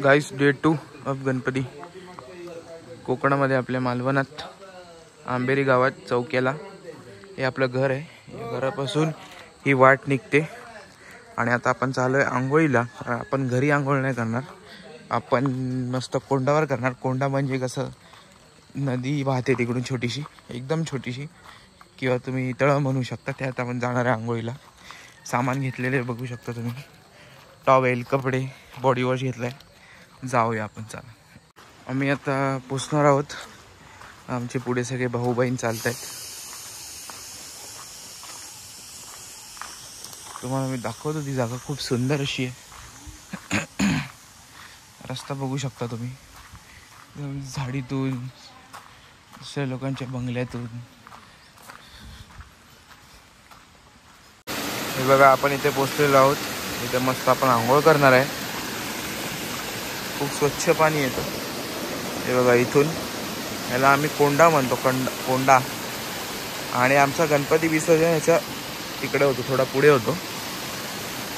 Guys, day 2 of Ganpati कोकणामध्ये आपल्या मालवणात आंबेरी गावात चौक्याला हे आपलं घर आहे। या घरापासून ही वाट निघते आणि आता आपण चालू आहे आंघोळीला। आपण घरी आंघोळ नाही करणार, आपण मस्त कोंडावर करणार। कोंडा म्हणजे कसं, नदी वाहते तिकडून छोटीशी, एकदम छोटीशी, किंवा तुम्ही तळ म्हणू शकता। त्यात आपण जाणार आहे आंघोळीला। सामान घेतलेले बघू शकता तुम्ही, टॉवेल, कपडे, बॉडी वॉश घेतलाय। जाऊया आपण, चला। आम्ही आता पोचणार आहोत। आमचे पुढे सगळे भाऊ बहीण चालत आहेत। तुम्हाला मी दाखवतो, ती जागा खूप सुंदर अशी आहे। रस्ता बघू शकता तुम्ही, झाडीतून, दुसऱ्या लोकांच्या बंगल्यातून। हे बघा, आपण इथे पोचलेलो आहोत। इथे मस्त आपण आंघोळ करणार आहे। खूप स्वच्छ पाणी येतं। हे बघा, इथून याला आम्ही कोंडा म्हणतो, कोंडा। आणि आमचा गणपती विसर्जन ह्याच्या तिकडे होतो, थोडा पुढे होतो।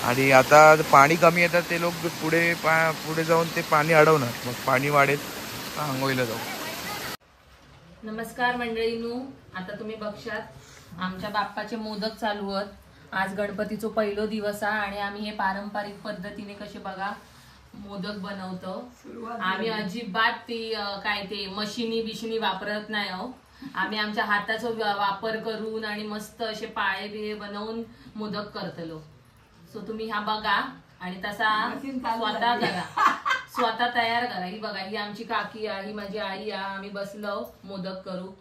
आणि आता पाणी कमी येतात, ते लोक पुढे जाऊन ते पाणी अडवणार, मग पाणी वाढेल आंघोळीला जाऊ। नमस्कार मंडळींनो, आता तुम्ही बघशात आमच्या बाप्पाचे मोदक चालू आहेत। आज गणपतीचा पहिलो दिवस आहे आणि आम्ही हे पारंपरिक पद्धतीने कसे बघा मोदक बनवतो। आम्ही अजिबात ती काय ते मशिनी बिशिनी वापरत नाही आहो। आम्ही आमच्या हाताचा वापर करून आणि मस्त असे पाळे बिळे बनवून मोदक करतलो। सो तुम्ही हा बघा आणि तसा स्वतः करा, स्वतः तयार करा। ही बघा, ही आमची काकी आहे, ही माझी आई आहे। आम्ही बसलो मोदक करू।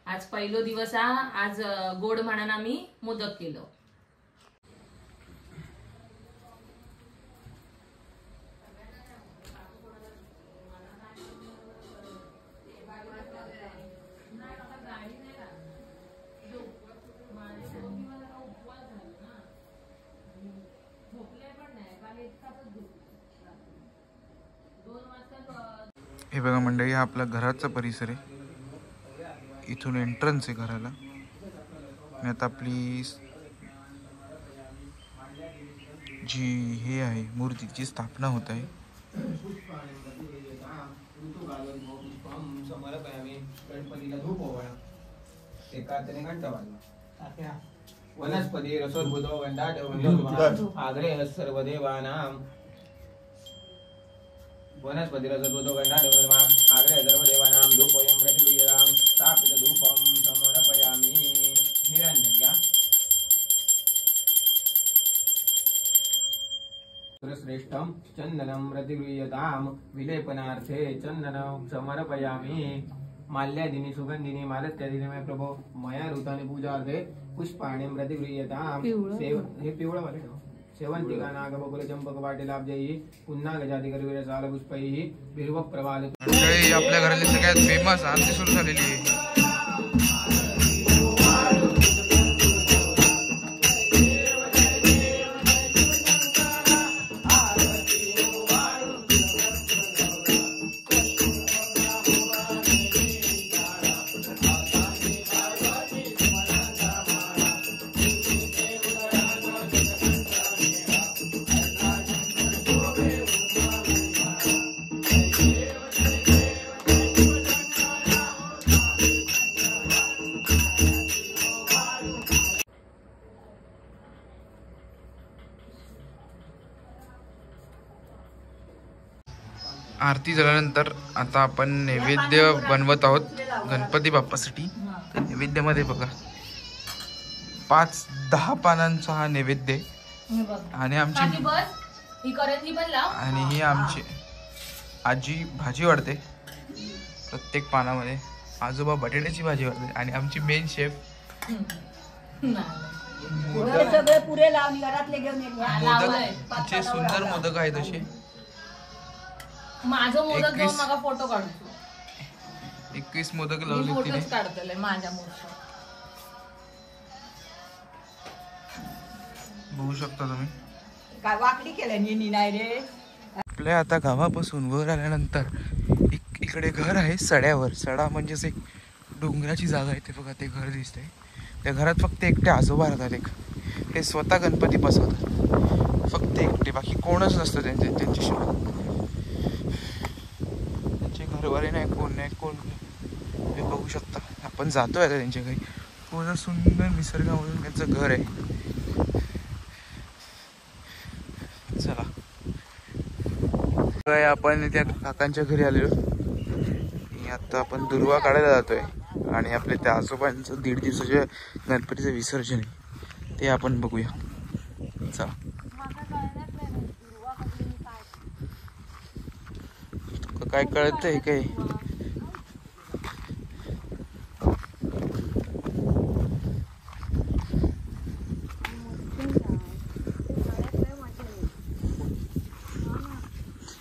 आज पहिलो दिवस आहे, आज गोड म्हणून आम्ही मोदक केलो। हे बघा मंडळी, हा आपला घराचा परिसर आहे। इथून एंट्रन्स आहे घराला। आणि आता आपली जी हे आहे मूर्तीची स्थापना होत आहे। वनस्पती रसोद्भूतो आग्रे सर्वदेवानां वनस्पती रसोद्भूतो आग्रे सर्वदेवानां धूपोऽयं प्रतिगृह्यतां स्थापित धूपं समर्पयामि। निरंजन घ्या। श्रेष्ठं चन्दनं प्रतिगृह्यतां विलेपनार्थे चन्दनं समर्पयामि। माल्यादिनी सुगंधिनी मालत्यादिनी मे प्रभो मया ऋतानि पूजार्थे पुष्पाणि प्रतिगृह्यतां। हे पिवळं वाले सेवंतिका नागबकुल चंपक वाटिलाब्जैः पुन्हा गजाति करवीर साल पुष्पैः बिल्व प्रवाल। मंडळी, आपल्या घरातली सगळ्यात फेमस आरती सुरू झालेली आहे। आरती झाल्यानंतर आता आपण नैवेद्य बनवत आहोत गणपती बाप्पासाठी। तर नैवेद्यामध्ये बघा 5-10 पानांचा हा नैवेद्य आणि ही आमची आजी भाजी वाढते प्रत्येक पानामध्ये। आजोबा बटाट्याची भाजी वाढते आणि आमची मेन शेफ मोदक, सुंदर मोदक आहेत असे। माझं मोदक घेऊन मला फोटो काढतो। 21 मोदक लावले तिने, काढतले माझ्या मोदक बघू शकता तुम्ही। काय वाकडी केलं नाही रे। आपल्या आता गावापासून वर आल्यानंतर इकडे घर आहे सड्यावर। सडा म्हणजेच एक डोंगराची जागा आहे। ते बघा, ते घर दिसतंय। त्या घरात फक्त एकटे आजोबा राहतात। ते स्वतः गणपती बसवतात, फक्त एकटे, बाकी कोणच नसतं त्यांच्याशिवाय। हे बघू शकता. आपण जातोय आता त्यांच्या घरी. पूर्ण सुंदर निसर्गामधून त्यांचं घर आहे. चला काय आपण त्या काकांच्या घरी आलेलो. आता आपण दुर्वा काढायला जातोय आणि आपल्या त्या आजोबांचं 1.5 दिवसाच्या गणपतीचं विसर्जन आहे ते आपण बघूया. चला काय कळतंय काय?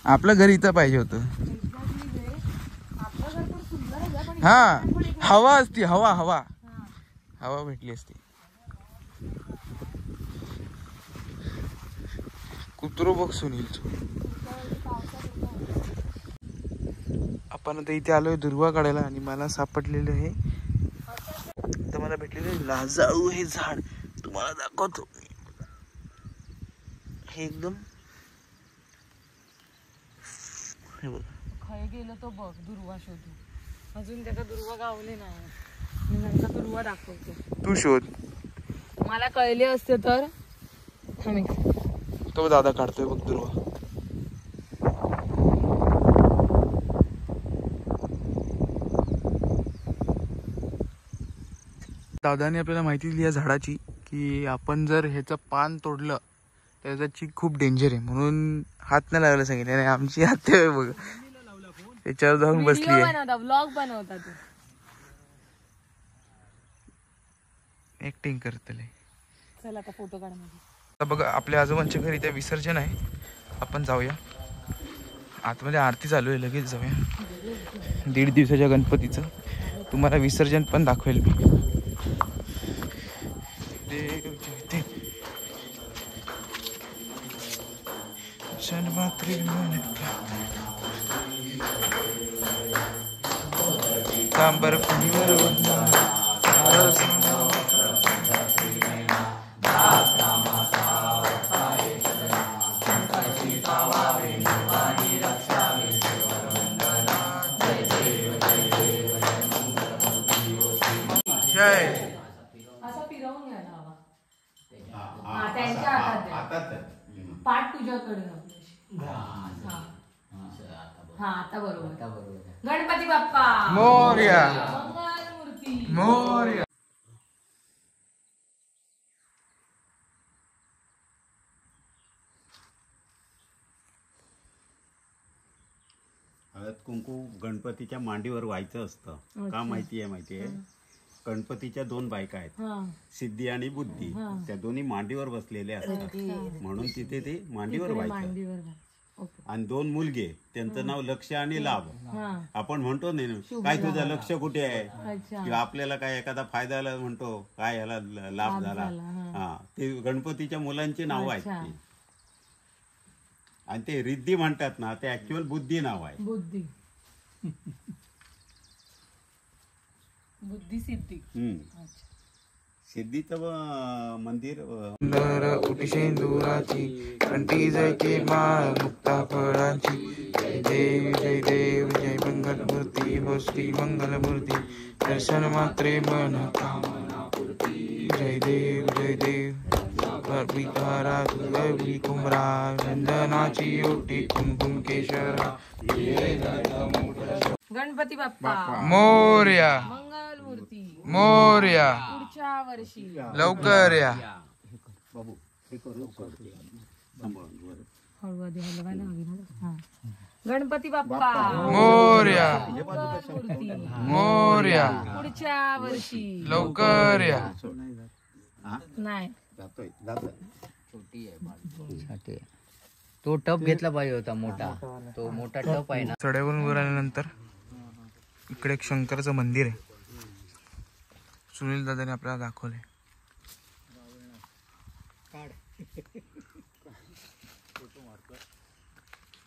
आपलं घर इथं पाहिजे होतं. हा हवा असती. हवा हवा हवा भेटली असती. कुत्रो बघ सुनील. आपण आता इथे आलोय दुर्वा काढायला आणि मला सापडलेलं आहे तर मला भेटलेलं लाजाळू हे झाड. तुम्हाला दाखवतो. हे एकदम हे बघ. खाय गेलो तो बघ दुर्वा शोधू. अजून त्याचा दुर्वा गावले नाही. मी त्यांचा दुर्वा दाखवतो. तू शोध. मला कळले असते तर. तो दादा काढतोय बघ दुर्वा. दादाने आपल्याला माहिती दिली या झाडाची की आपण जर ह्याचं पान तोडलं तर त्याची खूप डेंजर आहे म्हणून हात नाही लावायला सांगितलं. आणि आमची हात बघ त्याच्यावर जाऊन बसली आहे. व्लॉग बनवता तू. ऍक्टिंग करतले. चल आता फोटो काढ. आता बघा आपल्या आजोबांच्या घरी त्या विसर्जन आहे. आपण जाऊया. आतमध्ये आरती चालू आहे. लगेच जाऊया. 1.5 दिवसाच्या गणपतीचं तुम्हाला विसर्जन पण दाखवेल मी. तांबर असं फिरवून घ्यायला हवा. हा त्यांच्या हातात दे. पाठ तुझ्याकडे. हा आता बरोबर. गणपती बाप्पा मोरया. मंगलमूर्ती मोरया. हळद कुंकू गणपतीच्या मांडीवर व्हायचं असतं. का माहितीये? गणपतीच्या 2 बायका आहेत, सिद्धी आणि बुद्धी. त्या दोन्ही मांडीवर बसलेल्या असतात म्हणून तिथे ते मांडीवर व्हायचं. आणि 2 मुलगे, त्यांचं नाव लक्ष आणि लाभ. आपण म्हणतो नाही काय तुझं लक्ष कुठे आहे किंवा आपल्याला काय एखादा फायदा झाला म्हणतो काय ह्याला लाभ झाला. हा ते गणपतीच्या मुलांची नाव आहेत ती. आणि ते रिद्धी म्हणतात ना ते ऍक्च्युअल बुद्धी नाव आहे. बुद्धी बुद्धी सिद्धी. सिद्धीचं मंदिर. उटिशेंदुराची कंठी जयके माळ मुक्ता फळांची. जय देव जय देव जय मंगलमूर्ती हो श्री मंगलमूर्ती. दर्शन मात्रे मन कामना पूर्ती. जय देव जय देव. विकारा तुझी कुंभरा चंदनाची ओटी कुंकुम केशरा. गणपती बाप्पा मोरया. मंगलमूर्ती मोरया. पुढच्या वर्षी लवकर या. गणपती बाप्पा मोरया. मंगलमूर्ती मोरया. पुढच्या वर्षी लवकर या. नाही तो टप घेतला पाहिजे होता मोठा. तो मोठा टप आहे ना. चढ्यावरून वर आल्यानंतर इकडे एक शंकराचं मंदिर आहे. सुनील दादाने आपल्याला दाखवलंय.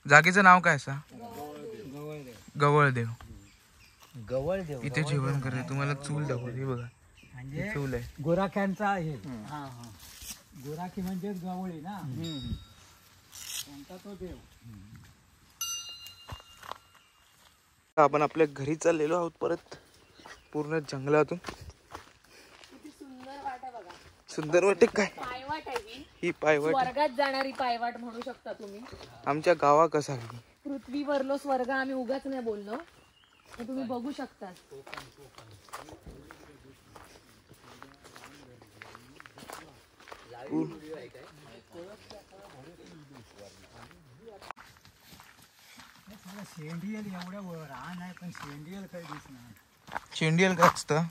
जागेचं नाव काय असा? गवळदेव. गवळदेव. इथे जेवण करते. तुम्हाला चूल दाखवते बघा. चूल आहे. गोराख्यांचा आहे. गोराखी म्हणजे गवळी ना. त्यांचा तो देव. आपण आपल्या घरी चाललेलो आहोत परत पूर्ण जंगलातून. सुंदर वाटे काय पायवाट आहे ही पायवाट स्वर्गात जाणारी पायवाट म्हणू शकता तुम्ही. आमच्या गावा कसा पृथ्वीवरलो स्वर्ग आम्ही उगाच नाही बोललो, तर तुम्ही बघू शकता. शेंडियल एवढ्या रान आहे पण शेंडियल काही दिसणार. शेंडियल काय असतं?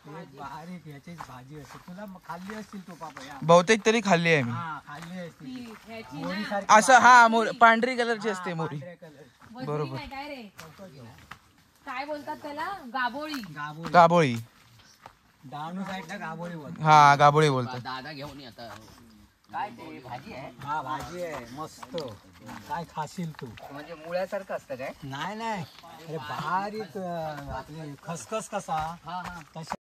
बारीक याचीच भाजी असते. तुला खाल्ली असतील तो पापया. बहुतेक तरी खाल्ली आहे मी. हा खाल्ली असतील. असं हा पांढरी कलरची असते मोरी. बरोबर. काय रे काय बोलतात त्याला? गाबोळी. गाबोळी. डहाणू साईडला गाभोळी बोलतात. हा गाबोळी बोलतात. दादा घेऊन येता काय ते भाजी आहे हा भाजी आहे मस्त. काय खाशील तू? म्हणजे मुळ्यासारखं असतं काय? नाही नाही, अरे बारीक आपली खसखस कसा हा हा तशी